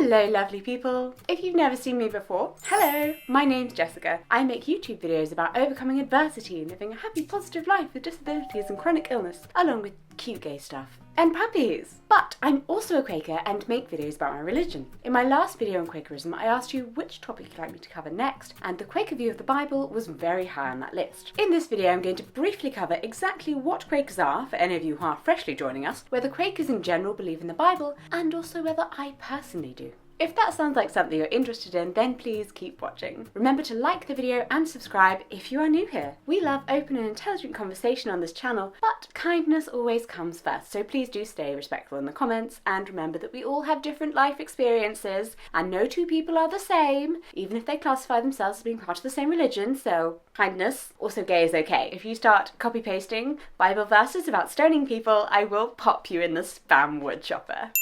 Hello lovely people! If you've never seen me before, hello! My name's Jessica. I make YouTube videos about overcoming adversity and living a happy positive life with disabilities and chronic illness, along with cute gay stuff. And puppies! But I'm also a Quaker and make videos about my religion. In my last video on Quakerism, I asked you which topic you'd like me to cover next, and the Quaker view of the Bible was very high on that list. In this video, I'm going to briefly cover exactly what Quakers are, for any of you who are freshly joining us, whether Quakers in general believe in the Bible, and also whether I personally do. If that sounds like something you're interested in, then please keep watching. Remember to like the video and subscribe if you are new here. We love open and intelligent conversation on this channel, but kindness always comes first, so please do stay respectful in the comments, and remember that we all have different life experiences, and no two people are the same, even if they classify themselves as being part of the same religion, so kindness. Also, gay is okay. If you start copy-pasting Bible verses about stoning people, I will pop you in the spam wood chopper.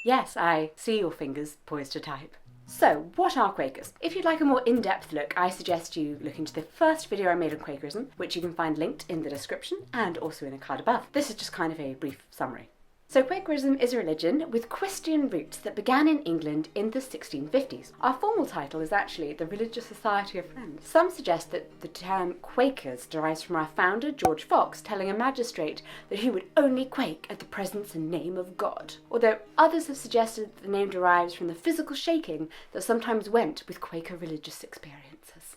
Yes, I see your fingers poised to type. So, what are Quakers? If you'd like a more in-depth look, I suggest you look into the first video I made on Quakerism, which you can find linked in the description and also in a card above. This is just kind of a brief summary. So Quakerism is a religion with Christian roots that began in England in the 1650s. Our formal title is actually the Religious Society of Friends. Some suggest that the term Quakers derives from our founder, George Fox, telling a magistrate that he would only quake at the presence and name of God. Although others have suggested that the name derives from the physical shaking that sometimes went with Quaker religious experiences.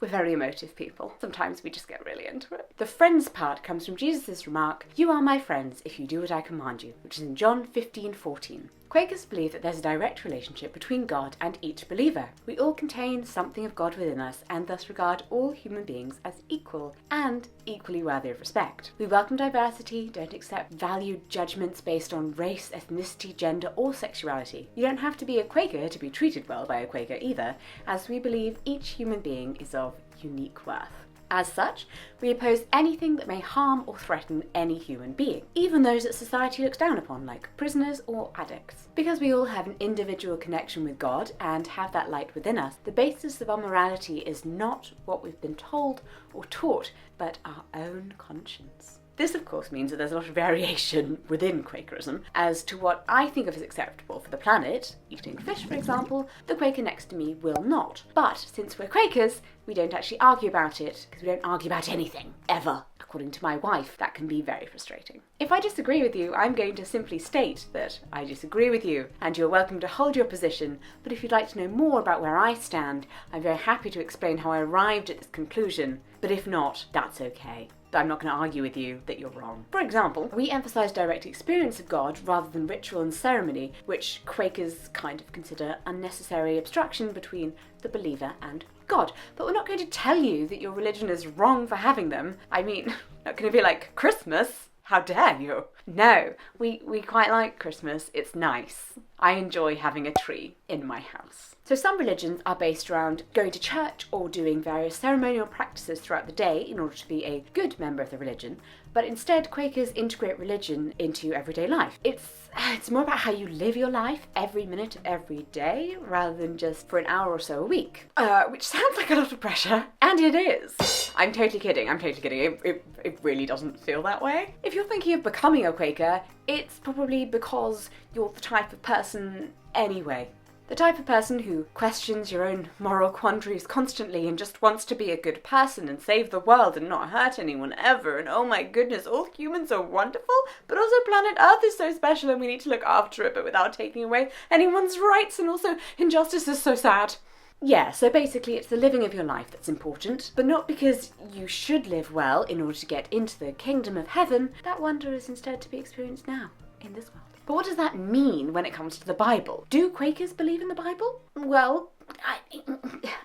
We're very emotive people. Sometimes we just get really into it. The friends part comes from Jesus' remark, "You are my friends if you do what I command you," which is in John 15:14. Quakers believe that there's a direct relationship between God and each believer. We all contain something of God within us and thus regard all human beings as equal and equally worthy of respect. We welcome diversity, don't accept valued judgments based on race, ethnicity, gender or sexuality. You don't have to be a Quaker to be treated well by a Quaker either, as we believe each human being is of unique worth. As such, we oppose anything that may harm or threaten any human being, even those that society looks down upon, like prisoners or addicts. Because we all have an individual connection with God and have that light within us, the basis of our morality is not what we've been told or taught, but our own conscience. This, of course, means that there's a lot of variation within Quakerism as to what I think of as acceptable for the planet. Eating fish, for example, the Quaker next to me will not. But since we're Quakers, we don't actually argue about it, because we don't argue about anything, ever. According to my wife, that can be very frustrating. If I disagree with you, I'm going to simply state that I disagree with you, and you're welcome to hold your position, but if you'd like to know more about where I stand, I'm very happy to explain how I arrived at this conclusion, but if not, that's okay. I'm not going to argue with you that you're wrong. For example, we emphasise direct experience of God rather than ritual and ceremony, which Quakers kind of consider unnecessary obstruction between the believer and God. But we're not going to tell you that your religion is wrong for having them. I mean, not going to be like Christmas. How dare you? No, we quite like Christmas. It's nice. I enjoy having a tree in my house. So some religions are based around going to church or doing various ceremonial practices throughout the day in order to be a good member of the religion, but instead Quakers integrate religion into everyday life. It's more about how you live your life every minute of every day rather than just for an hour or so a week, which sounds like a lot of pressure, and it is. I'm totally kidding. It really doesn't feel that way. If you're thinking of becoming a Quaker, it's probably because you're the type of person anyway. The type of person who questions your own moral quandaries constantly and just wants to be a good person and save the world and not hurt anyone ever, and oh my goodness, all humans are wonderful, but also planet Earth is so special and we need to look after it but without taking away anyone's rights, and also injustice is so sad. Yeah, so basically it's the living of your life that's important, but not because you should live well in order to get into the kingdom of heaven. That wonder is instead to be experienced now, in this world. But what does that mean when it comes to the Bible? Do Quakers believe in the Bible? Well,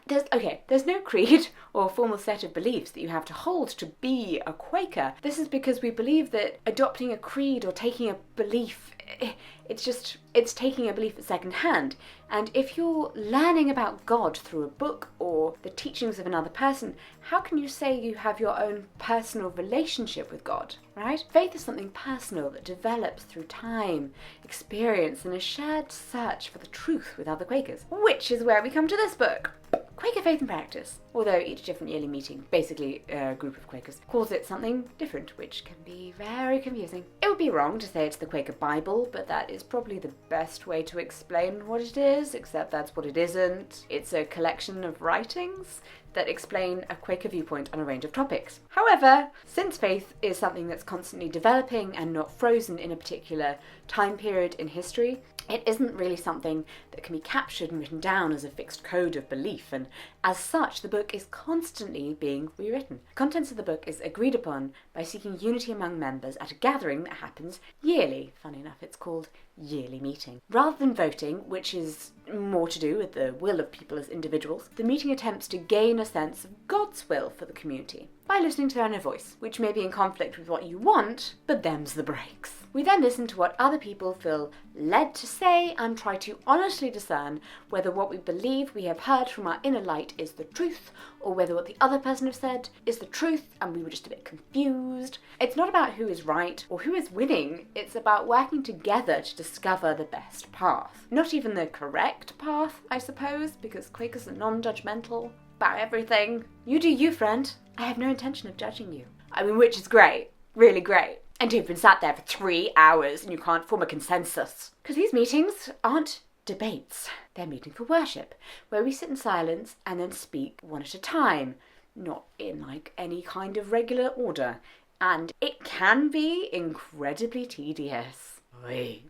there's no creed or formal set of beliefs that you have to hold to be a Quaker. This is because we believe that adopting a creed or taking a belief, it's taking a belief at second hand. And if you're learning about God through a book or the teachings of another person, how can you say you have your own personal relationship with God, right? Faith is something personal that develops through time, experience, and a shared search for the truth with other Quakers, which is where we come to this book. Quaker Faith and Practice, although each different yearly meeting, basically a group of Quakers, calls it something different, which can be very confusing. It would be wrong to say it's the Quaker Bible, but that is probably the best way to explain what it is, except that's what it isn't. It's a collection of writings that explain a Quaker viewpoint on a range of topics. However, since faith is something that's constantly developing and not frozen in a particular time period in history, it isn't really something that can be captured and written down as a fixed code of belief, and as such, the book is constantly being rewritten. The contents of the book is agreed upon by seeking unity among members at a gathering that happens yearly. Funny enough, it's called yearly meeting. Rather than voting, which is more to do with the will of people as individuals, the meeting attempts to gain a sense of God's will for the community by listening to their inner voice, which may be in conflict with what you want, but them's the breaks. We then listen to what other people feel led to say and try to honestly discern whether what we believe we have heard from our inner light is the truth, or whether what the other person has said is the truth and we were just a bit confused. It's not about who is right or who is winning, it's about working together to discover the best path. Not even the correct path, I suppose, because Quakers are non-judgmental about everything. You do you, friend. I have no intention of judging you. I mean, which is great, really great. And you've been sat there for 3 hours and you can't form a consensus. Because these meetings aren't debates. They're meeting for worship, where we sit in silence and then speak one at a time, not in like any kind of regular order. And it can be incredibly tedious.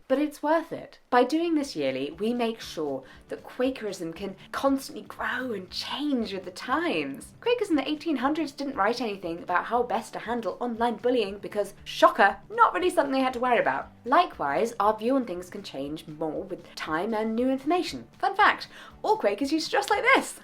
But it's worth it. By doing this yearly, we make sure that Quakerism can constantly grow and change with the times. Quakers in the 1800s didn't write anything about how best to handle online bullying because, shocker, not really something they had to worry about. Likewise, our view on things can change more with time and new information. Fun fact, all Quakers used to dress like this.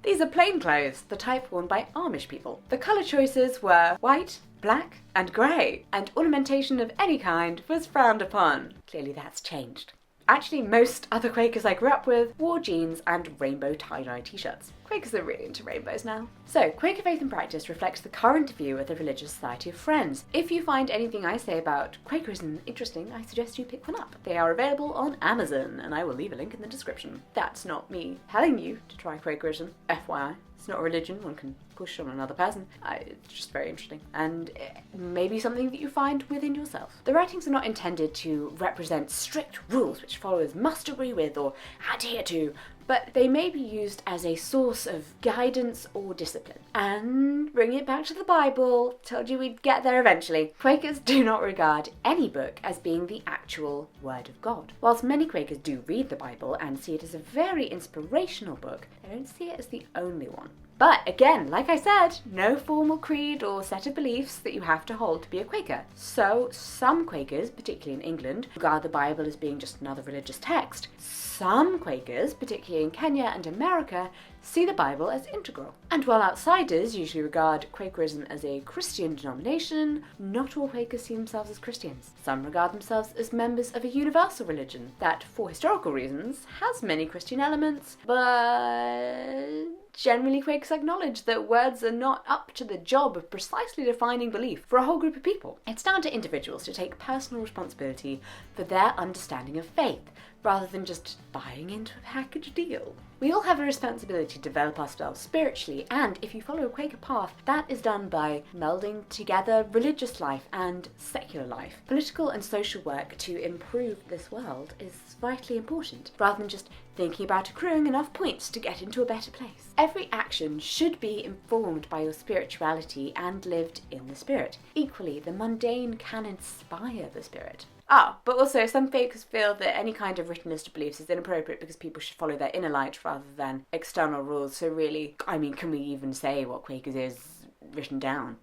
These are plain clothes, the type worn by Amish people. The colour choices were white, black and grey, and ornamentation of any kind was frowned upon. Clearly that's changed. Actually, most other Quakers I grew up with wore jeans and rainbow tie-dye t-shirts. Quakers are really into rainbows now. So, Quaker Faith and Practice reflects the current view of the Religious Society of Friends. If you find anything I say about Quakerism interesting, I suggest you pick one up. They are available on Amazon, and I will leave a link in the description. That's not me telling you to try Quakerism, FYI. It's not a religion one can push on another person. It's just very interesting, and maybe something that you find within yourself. The writings are not intended to represent strict rules which followers must agree with or adhere to, but they may be used as a source of guidance or discipline. And bring it back to the Bible, told you we'd get there eventually. Quakers do not regard any book as being the actual Word of God. Whilst many Quakers do read the Bible and see it as a very inspirational book, they don't see it as the only one. But again, like I said, no formal creed or set of beliefs that you have to hold to be a Quaker. So some Quakers, particularly in England, regard the Bible as being just another religious text. Some Quakers, particularly in Kenya and America, see the Bible as integral. And while outsiders usually regard Quakerism as a Christian denomination, not all Quakers see themselves as Christians. Some regard themselves as members of a universal religion that, for historical reasons, has many Christian elements, but generally Quakers acknowledge that words are not up to the job of precisely defining belief for a whole group of people. It's down to individuals to take personal responsibility for their understanding of faith, rather than just buying into a package deal. We all have a responsibility to develop ourselves spiritually, and if you follow a Quaker path, that is done by melding together religious life and secular life. Political and social work to improve this world is vitally important, rather than just thinking about accruing enough points to get into a better place. Every action should be informed by your spirituality and lived in the spirit. Equally, the mundane can inspire the spirit. But also some Quakers feel that any kind of written list of beliefs is inappropriate because people should follow their inner light rather than external rules. So really, can we even say what Quakers is written down?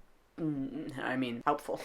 Helpful.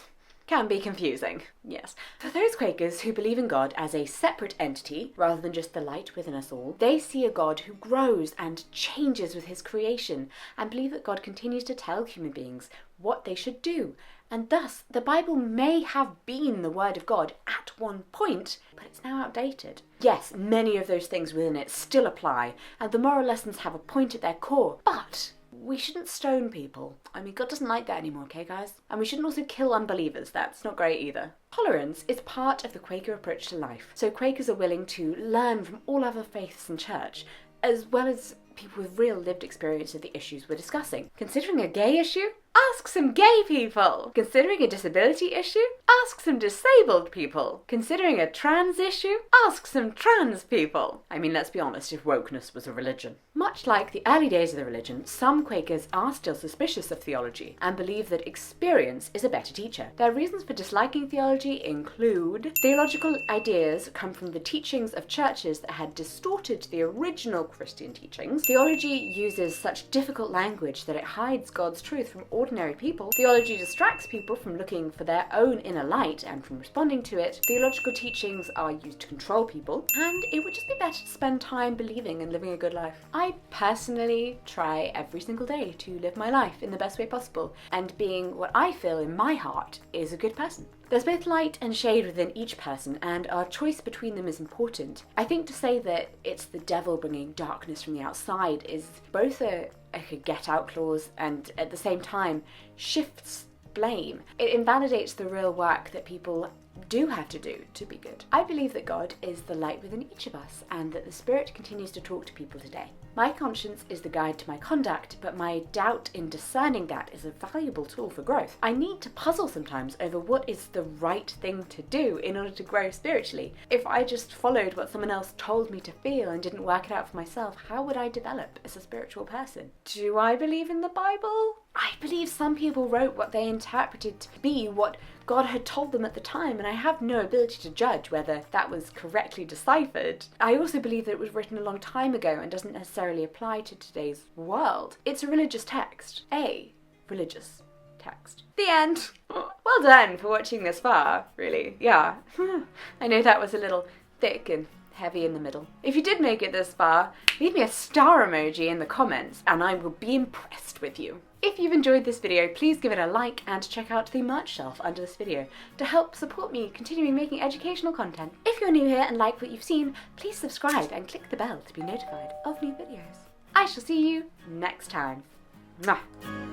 Can be confusing, yes. For those Quakers who believe in God as a separate entity, rather than just the light within us all, they see a God who grows and changes with his creation, and believe that God continues to tell human beings what they should do. And thus, the Bible may have been the Word of God at one point, but it's now outdated. Yes, many of those things within it still apply, and the moral lessons have a point at their core, but we shouldn't stone people. God doesn't like that anymore, okay, guys? And we shouldn't also kill unbelievers. That's not great either. Tolerance is part of the Quaker approach to life. So Quakers are willing to learn from all other faiths and church, as well as people with real lived experience of the issues we're discussing. Considering a gay issue? Ask some gay people. Considering a disability issue? Ask some disabled people. Considering a trans issue? Ask some trans people. I mean, let's be honest, if wokeness was a religion. Much like the early days of the religion, some Quakers are still suspicious of theology and believe that experience is a better teacher. Their reasons for disliking theology include theological ideas come from the teachings of churches that had distorted the original Christian teachings. Theology uses such difficult language that it hides God's truth from ordinary people. Theology distracts people from looking for their own inner light and from responding to it. Theological teachings are used to control people, and it would just be better to spend time believing and living a good life. I personally try every single day to live my life in the best way possible, and being what I feel in my heart is a good person. There's both light and shade within each person, and our choice between them is important. I think to say that it's the devil bringing darkness from the outside is both a get-out clause and at the same time shifts blame. It invalidates the real work that people do have to do to be good. I believe that God is the light within each of us and that the Spirit continues to talk to people today. My conscience is the guide to my conduct, but my doubt in discerning that is a valuable tool for growth. I need to puzzle sometimes over what is the right thing to do in order to grow spiritually. If I just followed what someone else told me to feel and didn't work it out for myself, how would I develop as a spiritual person? Do I believe in the Bible? I believe some people wrote what they interpreted to be what God had told them at the time, and I have no ability to judge whether that was correctly deciphered. I also believe that it was written a long time ago and doesn't necessarily apply to today's world. It's a religious text. A religious text. The end. Well done for watching this far, really. Yeah. I know that was a little thick and heavy in the middle. If you did make it this far, leave me a star emoji in the comments and I will be impressed with you. If you've enjoyed this video, please give it a like and check out the merch shelf under this video to help support me continuing making educational content. If you're new here and like what you've seen, please subscribe and click the bell to be notified of new videos. I shall see you next time. Mwah.